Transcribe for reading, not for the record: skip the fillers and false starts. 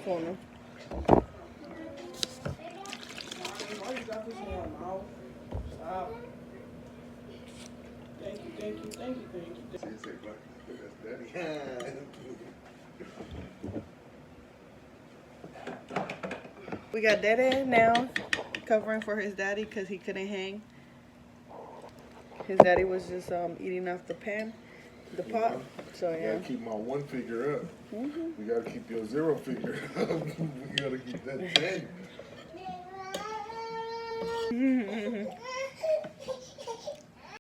microfono. Why you got this in your mouth? Stop. Thank you, thank you, thank you, thank you. That's daddy. We got Dede now covering for his daddy because he couldn't hang. His daddy was just eating off the pan, the pot. So I yeah. gotta keep my one figure up. We gotta keep your zero figure up. We gotta keep that 10.